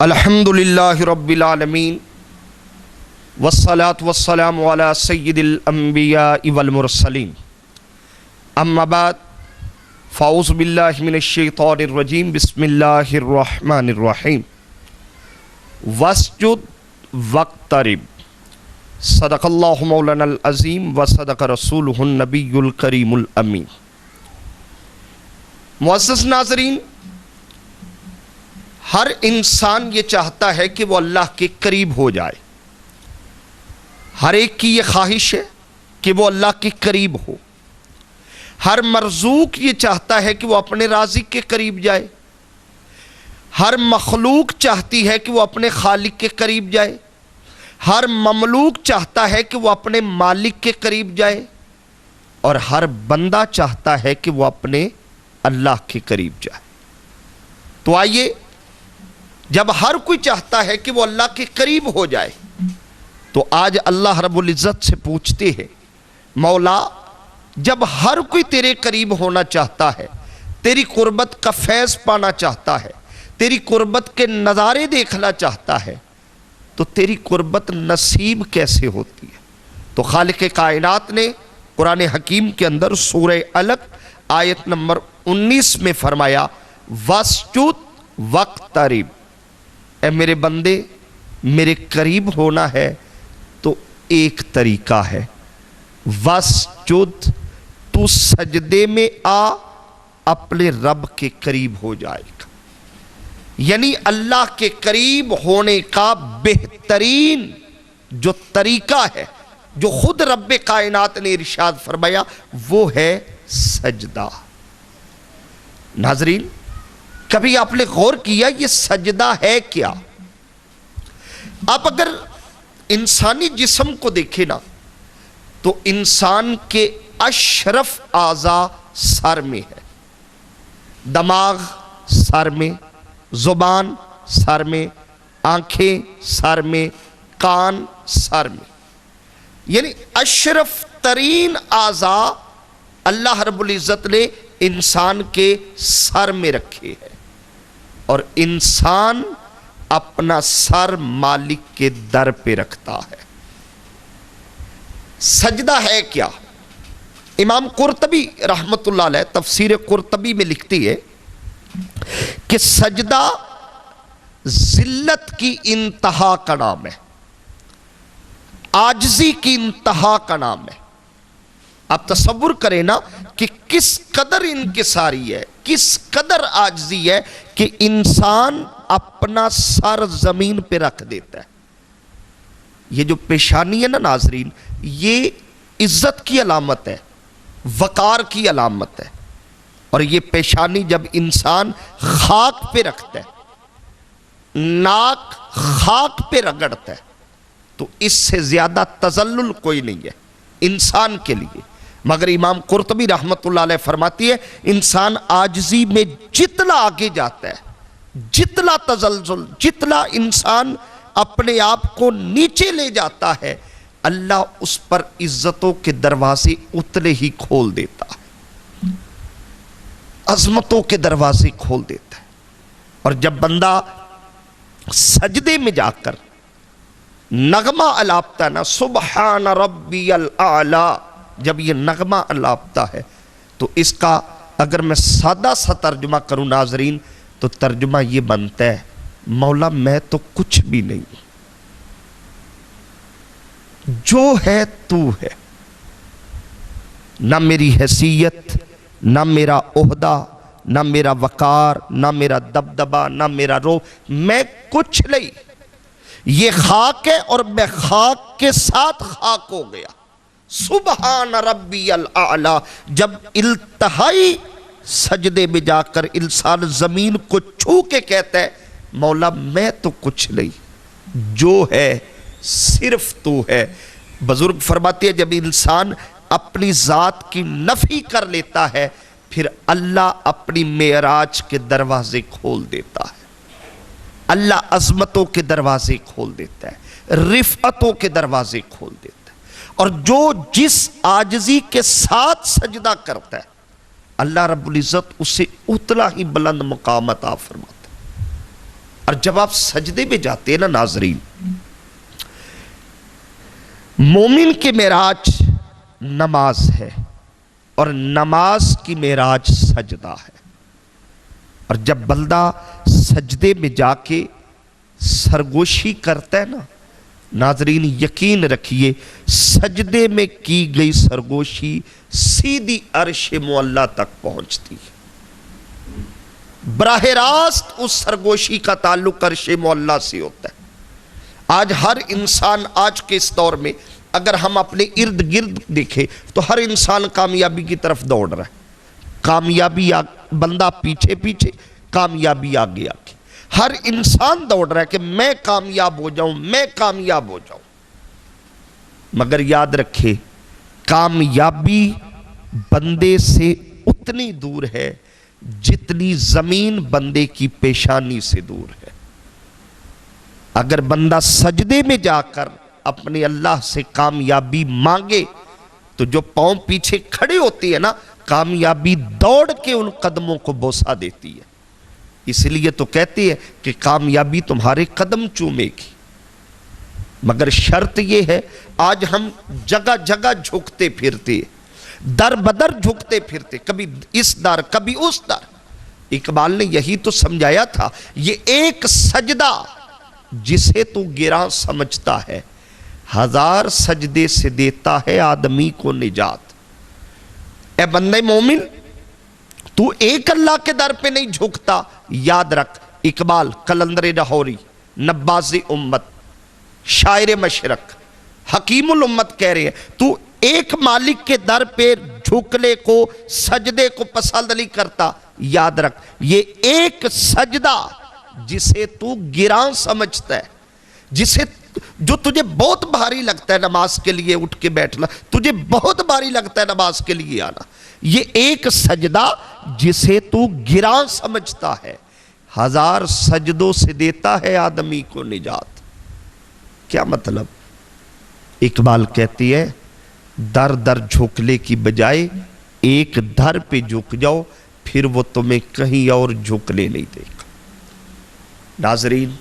الحمدللہ رب العالمین والصلاة والسلام علی سید الانبیاء والمرسلین اما بعد فاعوذ باللہ من الشیطان الرجیم بسم اللہ الرحمن الرحیم واسجد واقترب صدق اللہ مولانا العظیم وصدق رسولہ النبی الکریم الامین۔ معزز ناظرین، ہر انسان یہ چاہتا ہے کہ وہ اللہ کے قریب ہو جائے۔ ہر ایک کی یہ خواہش ہے کہ وہ اللہ کے قریب ہو۔ ہر مرزوق یہ چاہتا ہے کہ وہ اپنے رازق کے قریب جائے۔ ہر مخلوق چاہتی ہے کہ وہ اپنے خالق کے قریب جائے۔ ہر مملوک چاہتا ہے کہ وہ اپنے مالک کے قریب جائے، اور ہر بندہ چاہتا ہے کہ وہ اپنے اللہ کے قریب جائے۔ تو آئیے، جب ہر کوئی چاہتا ہے کہ وہ اللہ کے قریب ہو جائے، تو آج اللہ رب العزت سے پوچھتے ہیں، مولا جب ہر کوئی تیرے قریب ہونا چاہتا ہے، تیری قربت کا فیض پانا چاہتا ہے، تیری قربت کے نظارے دیکھنا چاہتا ہے، تو تیری قربت نصیب کیسے ہوتی ہے؟ تو خالق کائنات نے قرآن حکیم کے اندر سورہ علق آیت نمبر 19 میں فرمایا، واسجد واقترب، اے میرے بندے میرے قریب ہونا ہے تو ایک طریقہ ہے، واسجد، تو سجدے میں آ، اپنے رب کے قریب ہو جائے گا۔ یعنی اللہ کے قریب ہونے کا بہترین جو طریقہ ہے، جو خود رب کائنات نے ارشاد فرمایا، وہ ہے سجدہ۔ ناظرین، کبھی آپ نے غور کیا یہ سجدہ ہے کیا؟ آپ اگر انسانی جسم کو دیکھیں نا، تو انسان کے اشرف اعضاء سر میں ہے۔ دماغ سر میں، زبان سر میں، آنکھیں سر میں، کان سر میں، یعنی اشرف ترین اعضاء اللہ رب العزت نے انسان کے سر میں رکھے ہیں، اور انسان اپنا سر مالک کے در پہ رکھتا ہے۔ سجدہ ہے کیا؟ امام قرطبی رحمت اللہ علیہ تفسیر قرطبی میں لکھتی ہے کہ سجدہ ذلت کی انتہا کا نام ہے، عاجزی کی انتہا کا نام ہے۔ آپ تصور کریں نا کہ کس قدر انکساری ہے، کس قدر عاجزی ہے کہ انسان اپنا سر زمین پہ رکھ دیتا ہے۔ یہ جو پیشانی ہے نا ناظرین، یہ عزت کی علامت ہے، وقار کی علامت ہے، اور یہ پیشانی جب انسان خاک پہ رکھتا ہے، ناک خاک پہ رگڑتا ہے، تو اس سے زیادہ تذلل کوئی نہیں ہے انسان کے لیے۔ مگر امام قرطبی رحمت اللہ علیہ فرماتی ہے، انسان عاجزی میں جتنا آگے جاتا ہے، جتنا تزلزل، جتنا انسان اپنے آپ کو نیچے لے جاتا ہے، اللہ اس پر عزتوں کے دروازے اتنے ہی کھول دیتا ہے، عظمتوں کے دروازے کھول دیتا ہے۔ اور جب بندہ سجدے میں جا کر نغمہ الاپتا ہے نا، سبحان ربی الاعلی، جب یہ نغمہ الاپتا ہے، تو اس کا اگر میں سادہ سا ترجمہ کروں ناظرین، تو ترجمہ یہ بنتا ہے، مولا میں تو کچھ بھی نہیں، جو ہے تو ہے، نہ میری حیثیت، نہ میرا عہدہ، نہ میرا وقار، نہ میرا دبدبہ، نہ میرا رو، میں کچھ نہیں، یہ خاک ہے اور میں خاک کے ساتھ خاک ہو گیا۔ سبحان ربی الاعلی، جب التہائی سجدے میں جا کر انسان زمین کو چھو کے کہتا ہے، مولا میں تو کچھ نہیں، جو ہے صرف تو ہے۔ بزرگ فرماتے ہیں، جب انسان اپنی ذات کی نفی کر لیتا ہے، پھر اللہ اپنی معراج کے دروازے کھول دیتا ہے، اللہ عظمتوں کے دروازے کھول دیتا ہے، رفعتوں کے دروازے کھول دیتا ہے، اور جو جس عاجزی کے ساتھ سجدہ کرتا ہے، اللہ رب العزت اسے اتنا ہی بلند مقام عطا فرماتا ہے۔ اور جب آپ سجدے میں جاتے ہیں نا ناظرین، مومن کے معراج نماز ہے اور نماز کی معراج سجدہ ہے۔ اور جب بندہ سجدے میں جا کے سرگوشی کرتا ہے نا ناظرین، یقین رکھیے سجدے میں کی گئی سرگوشی سیدھی عرش معلیٰ تک پہنچتی ہے۔ براہ راست اس سرگوشی کا تعلق عرش معلیٰ سے ہوتا ہے۔ آج ہر انسان، آج کے اس دور میں اگر ہم اپنے ارد گرد دیکھیں تو ہر انسان کامیابی کی طرف دوڑ رہا ہے۔ کامیابی بندہ پیچھے پیچھے، کامیابی آگے آگے، ہر انسان دوڑ رہا ہے کہ میں کامیاب ہو جاؤں، میں کامیاب ہو جاؤں۔ مگر یاد رکھے کامیابی بندے سے اتنی دور ہے جتنی زمین بندے کی پیشانی سے دور ہے۔ اگر بندہ سجدے میں جا کر اپنے اللہ سے کامیابی مانگے تو جو پاؤں پیچھے کھڑے ہوتے ہیں نا، کامیابی دوڑ کے ان قدموں کو بوسہ دیتی ہے۔ اس لیے تو کہتے ہیں کہ کامیابی تمہارے قدم چومے گی، مگر شرط یہ ہے آج ہم جگہ جگہ جھکتے پھرتے، در بدر جھکتے پھرتے، کبھی اس در کبھی اس در۔ اقبال نے یہی تو سمجھایا تھا، یہ ایک سجدہ جسے تو گراں سمجھتا ہے، ہزار سجدے سے دیتا ہے آدمی کو نجات۔ اے بندے مومن، تو ایک اللہ کے در پہ نہیں جھکتا، یاد رکھ اقبال قلندر لاہوری، نباز امت، شاعر مشرق، حکیم الامت کہہ رہے ہیں تو ایک مالک کے در پہ جھکنے کو، سجدے کو پسند نہیں کرتا۔ یاد رکھ یہ ایک سجدہ جسے تو گراں سمجھتا ہے، جسے جو تجھے بہت بھاری لگتا ہے نماز کے لیے اٹھ کے بیٹھنا، تجھے بہت بھاری لگتا ہے نماز کے لیے آنا، یہ ایک سجدہ جسے تو گراں سمجھتا ہے، ہزار سجدوں سے دیتا ہے آدمی کو نجات۔ کیا مطلب؟ اقبال کہتی ہے در در جھکنے کی بجائے ایک در پہ جھک جاؤ، پھر وہ تمہیں کہیں اور جھکنے نہیں دے گا۔ ناظرین،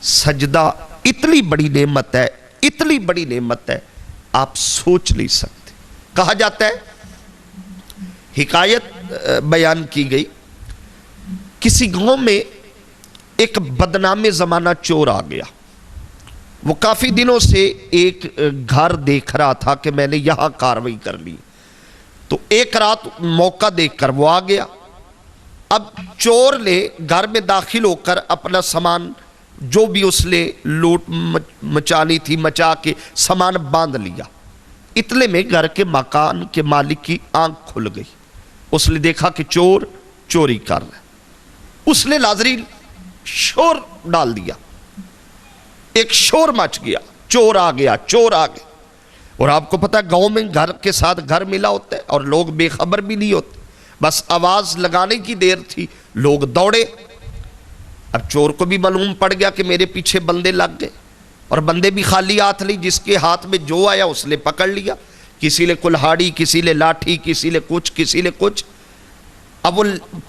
سجدہ اتنی بڑی نعمت ہے، اتنی بڑی نعمت ہے، آپ سوچ نہیں سکتے۔ کہا جاتا ہے، حکایت بیان کی گئی، کسی گاؤں میں ایک بدنام زمانہ چور آ گیا۔ وہ کافی دنوں سے ایک گھر دیکھ رہا تھا کہ میں نے یہاں کارروائی کر لی، تو ایک رات موقع دیکھ کر وہ آ گیا۔ اب چور نے گھر میں داخل ہو کر اپنا سامان جو بھی اس نے لوٹ مچانی تھی مچا کے سامان باندھ لیا۔ اتنے میں گھر کے مکان کے مالک کی آنکھ کھل گئی، اس نے دیکھا کہ چور چوری کر رہا ہے۔ اس نے ناظرین شور ڈال دیا، ایک شور مچ گیا، چور آ گیا، چور آ گیا۔ اور آپ کو پتا ہے گاؤں میں گھر کے ساتھ گھر ملا ہوتا ہے اور لوگ بے خبر بھی نہیں ہوتے، بس آواز لگانے کی دیر تھی، لوگ دوڑے۔ اب چور کو بھی معلوم پڑ گیا کہ میرے پیچھے بندے لگ گئے، اور بندے بھی خالی ہاتھ نہیں، جس کے ہاتھ میں جو آیا اس نے پکڑ لیا، کسی نے کلہاڑی، کسی نے لاٹھی، کسی نے کچھ، کسی نے کچھ۔ اب وہ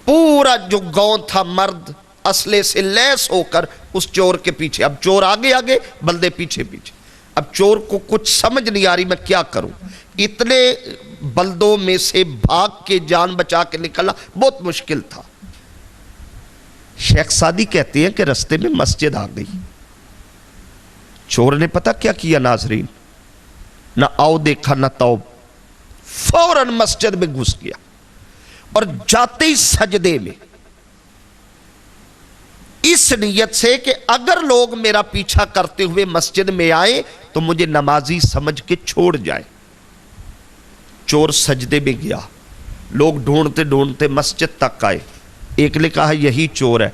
پورا جو گاؤں تھا مرد اسلحے سے لیس ہو کر اس چور کے پیچھے، اب چور آگے آگے، بندے پیچھے پیچھے۔ اب چور کو کچھ سمجھ نہیں آ رہی میں کیا کروں، اتنے بلدوں میں سے بھاگ کے جان بچا کے نکلنا بہت مشکل تھا۔ شیخ سعدی کہتے ہیں کہ رستے میں مسجد آ گئی، چور نے پتہ کیا کیا ناظرین، نہ آؤ دیکھا نہ توب، فوراً مسجد میں گھس گیا، اور جاتے ہی سجدے میں اس نیت سے کہ اگر لوگ میرا پیچھا کرتے ہوئے مسجد میں آئیں تو مجھے نمازی سمجھ کے چھوڑ جائیں۔ چور سجدے میں گیا، لوگ ڈھونڈتے ڈھونڈتے مسجد تک آئے، ایک نے کہا یہی چور ہے،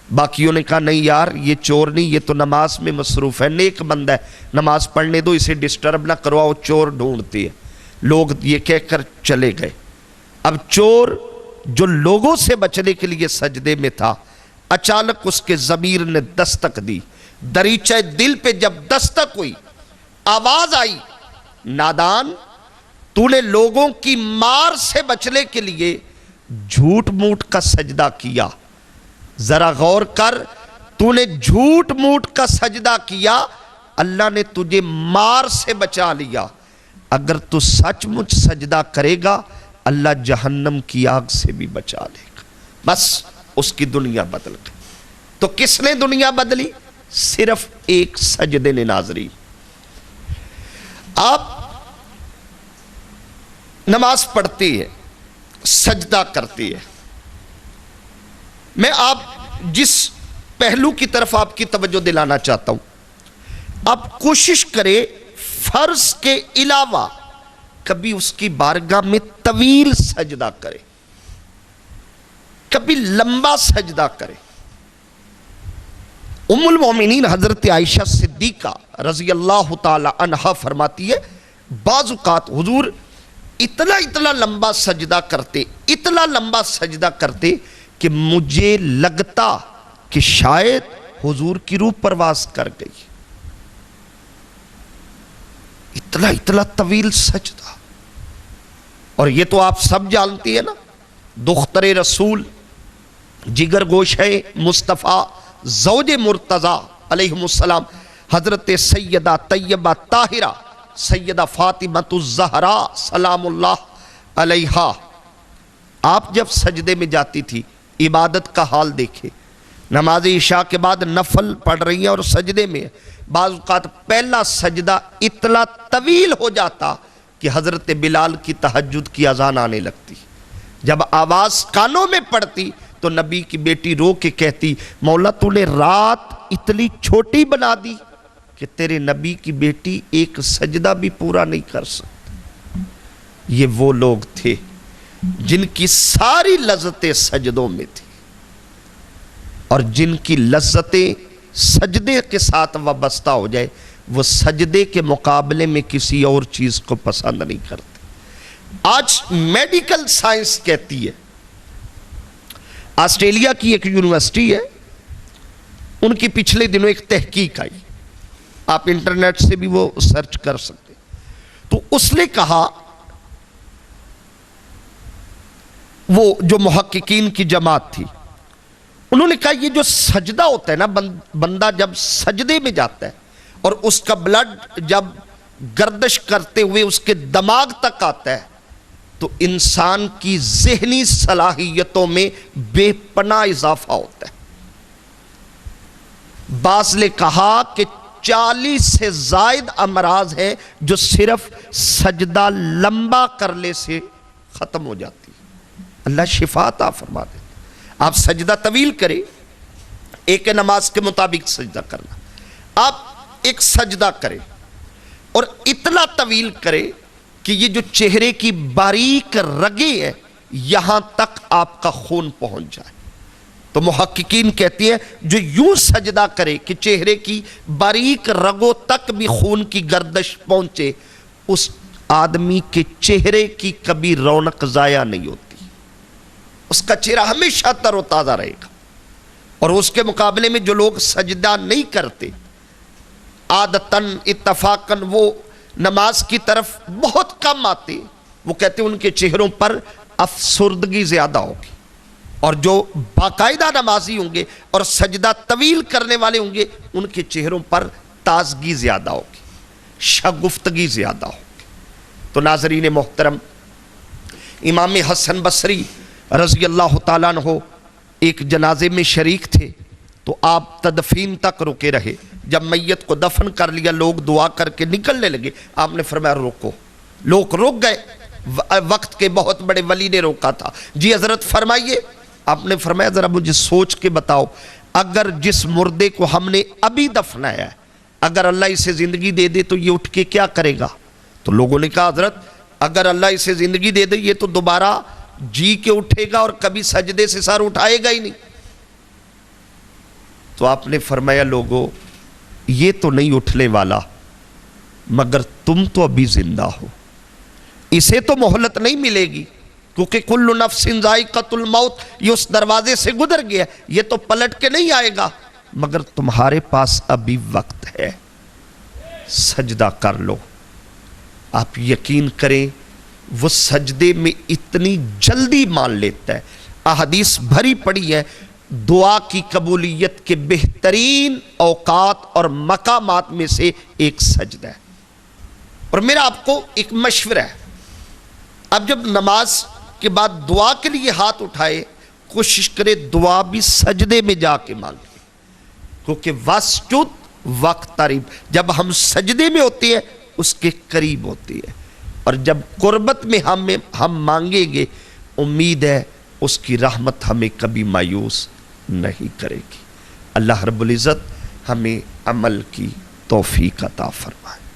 باقیوں نے کہا نہیں یار یہ چور نہیں، یہ تو نماز میں مصروف ہے، نیک بندہ ہے، نماز پڑھنے دو، اسے ڈسٹرب نہ کرواؤ، چور ڈھونڈتے ہیں۔ لوگ یہ کہہ کر چلے گئے۔ اب چور جو لوگوں سے بچنے کے لیے سجدے میں تھا، اچانک اس کے ضمیر نے دستک دی، دریچہ دل پہ جب دستک ہوئی، آواز آئی، نادان تو نے لوگوں کی مار سے بچنے کے لیے جھوٹ موٹ کا سجدہ کیا، ذرا غور کر، تو نے جھوٹ موٹ کا سجدہ کیا، اللہ نے تجھے مار سے بچا لیا، اگر تو سچ مچ سجدہ کرے گا اللہ جہنم کی آگ سے بھی بچا لے گا۔ بس اس کی دنیا بدل گئی۔ تو کس نے دنیا بدلی؟ صرف ایک سجدے نے۔ ناظرین، آپ نماز پڑھتی ہے، سجدہ کرتی ہے، میں آپ جس پہلو کی طرف آپ کی توجہ دلانا چاہتا ہوں، آپ کوشش کریں فرض کے علاوہ کبھی اس کی بارگاہ میں طویل سجدہ کرے، کبھی لمبا سجدہ کرے۔ ام المومنین حضرت عائشہ صدیقہ رضی اللہ تعالی عنہا فرماتی ہے بعض اوقات حضور اتنا لمبا سجدہ کرتے، اتنا لمبا سجدہ کرتے کہ مجھے لگتا کہ شاید حضور کی روح پرواز کر گئی۔ اتنا طویل سجدہ، اور یہ تو آپ سب جانتی ہے نا، دختر رسول، جگر گوشہ مصطفیٰ، زوج مرتضیٰ علیہ السلام، حضرت سیدہ طیبہ طاہرہ سیدہ فاطمہ الزہراء سلام اللہ علیہا، آپ جب سجدے میں جاتی تھی، عبادت کا حال دیکھے، نماز عشاء کے بعد نفل پڑھ رہی ہیں اور سجدے میں، بعض اوقات پہلا سجدہ اتنا طویل ہو جاتا کہ حضرت بلال کی تہجد کی اذان آنے لگتی، جب آواز کانوں میں پڑتی تو نبی کی بیٹی رو کے کہتی مولا تو نے رات اتنی چھوٹی بنا دی کہ تیرے نبی کی بیٹی ایک سجدہ بھی پورا نہیں کر سکتی۔ یہ وہ لوگ تھے جن کی ساری لذتیں سجدوں میں تھی، اور جن کی لذتیں سجدے کے ساتھ وابستہ ہو جائے وہ سجدے کے مقابلے میں کسی اور چیز کو پسند نہیں کرتے۔ آج میڈیکل سائنس کہتی ہے، آسٹریلیا کی ایک یونیورسٹی ہے، ان کی پچھلے دنوں ایک تحقیق آئی، آپ انٹرنیٹ سے بھی وہ سرچ کر سکتے، تو اس نے کہا، وہ جو محققین کی جماعت تھی، انہوں نے کہا یہ جو سجدہ ہوتا ہے نا، بندہ جب سجدے میں جاتا ہے اور اس کا بلڈ جب گردش کرتے ہوئے اس کے دماغ تک آتا ہے تو انسان کی ذہنی صلاحیتوں میں بے پناہ اضافہ ہوتا ہے۔ بعض نے کہا کہ 40 سے زائد امراض ہیں جو صرف سجدہ لمبا کرنے سے ختم ہو جاتی ہے۔ اللہ شفا عطا فرما دے۔ آپ سجدہ طویل کریں، ایک نماز کے مطابق سجدہ کرنا، آپ ایک سجدہ کریں اور اتنا طویل کریں کہ یہ جو چہرے کی باریک رگیں ہیں یہاں تک آپ کا خون پہنچ جائے۔ تو محققین کہتے ہیں جو یوں سجدہ کرے کہ چہرے کی باریک رگوں تک بھی خون کی گردش پہنچے، اس آدمی کے چہرے کی کبھی رونق ضائع نہیں ہوتی، اس کا چہرہ ہمیشہ تر و تازہ رہے گا۔ اور اس کے مقابلے میں جو لوگ سجدہ نہیں کرتے، عادتاً اتفاقاً وہ نماز کی طرف بہت کم آتے، وہ کہتے ہیں ان کے چہروں پر افسردگی زیادہ ہوگی، اور جو باقاعدہ نمازی ہوں گے اور سجدہ طویل کرنے والے ہوں گے ان کے چہروں پر تازگی زیادہ ہوگی، شگفتگی زیادہ ہوگی۔ تو ناظرین محترم، امام حسن بصری رضی اللہ تعالیٰ عنہ ایک جنازے میں شریک تھے، تو آپ تدفین تک رکے رہے۔ جب میت کو دفن کر لیا، لوگ دعا کر کے نکلنے لگے، آپ نے فرمایا روکو، لوگ رک گئے، وقت کے بہت بڑے ولی نے روکا تھا، جی حضرت فرمائیے۔ آپ نے فرمایا ذرا مجھے سوچ کے بتاؤ، اگر جس مردے کو ہم نے ابھی دفنایا ہے اگر اللہ اسے زندگی دے دے تو یہ اٹھ کے کیا کرے گا؟ تو لوگوں نے کہا حضرت اگر اللہ اسے زندگی دے دے یہ تو دوبارہ جی کے اٹھے گا اور کبھی سجدے سے سر اٹھائے گا ہی نہیں۔ تو آپ نے فرمایا لوگوں یہ تو نہیں اٹھنے والا، مگر تم تو ابھی زندہ ہو، اسے تو مہلت نہیں ملے گی، کیونکہ کل نفس ذائقۃ الموت، یہ اس دروازے سے گزر گیا، یہ تو پلٹ کے نہیں آئے گا، مگر تمہارے پاس ابھی وقت ہے، سجدہ کر لو۔ آپ یقین کریں وہ سجدے میں اتنی جلدی مان لیتا ہے، احادیث بھری پڑی ہے، دعا کی قبولیت کے بہترین اوقات اور مقامات میں سے ایک سجدہ ہے۔ اور میرا آپ کو ایک مشورہ ہے، اب جب نماز کے بعد دعا کے لیے ہاتھ اٹھائے، کوشش کرے دعا بھی سجدے میں جا کے مانگے، کیونکہ واسجد واقترب، جب ہم سجدے میں ہوتے ہیں اس کے قریب ہوتے ہیں، اور جب قربت میں ہم مانگیں گے، امید ہے اس کی رحمت ہمیں کبھی مایوس نہیں کرے گی۔ اللہ رب العزت ہمیں عمل کی توفیق عطا فرمائے۔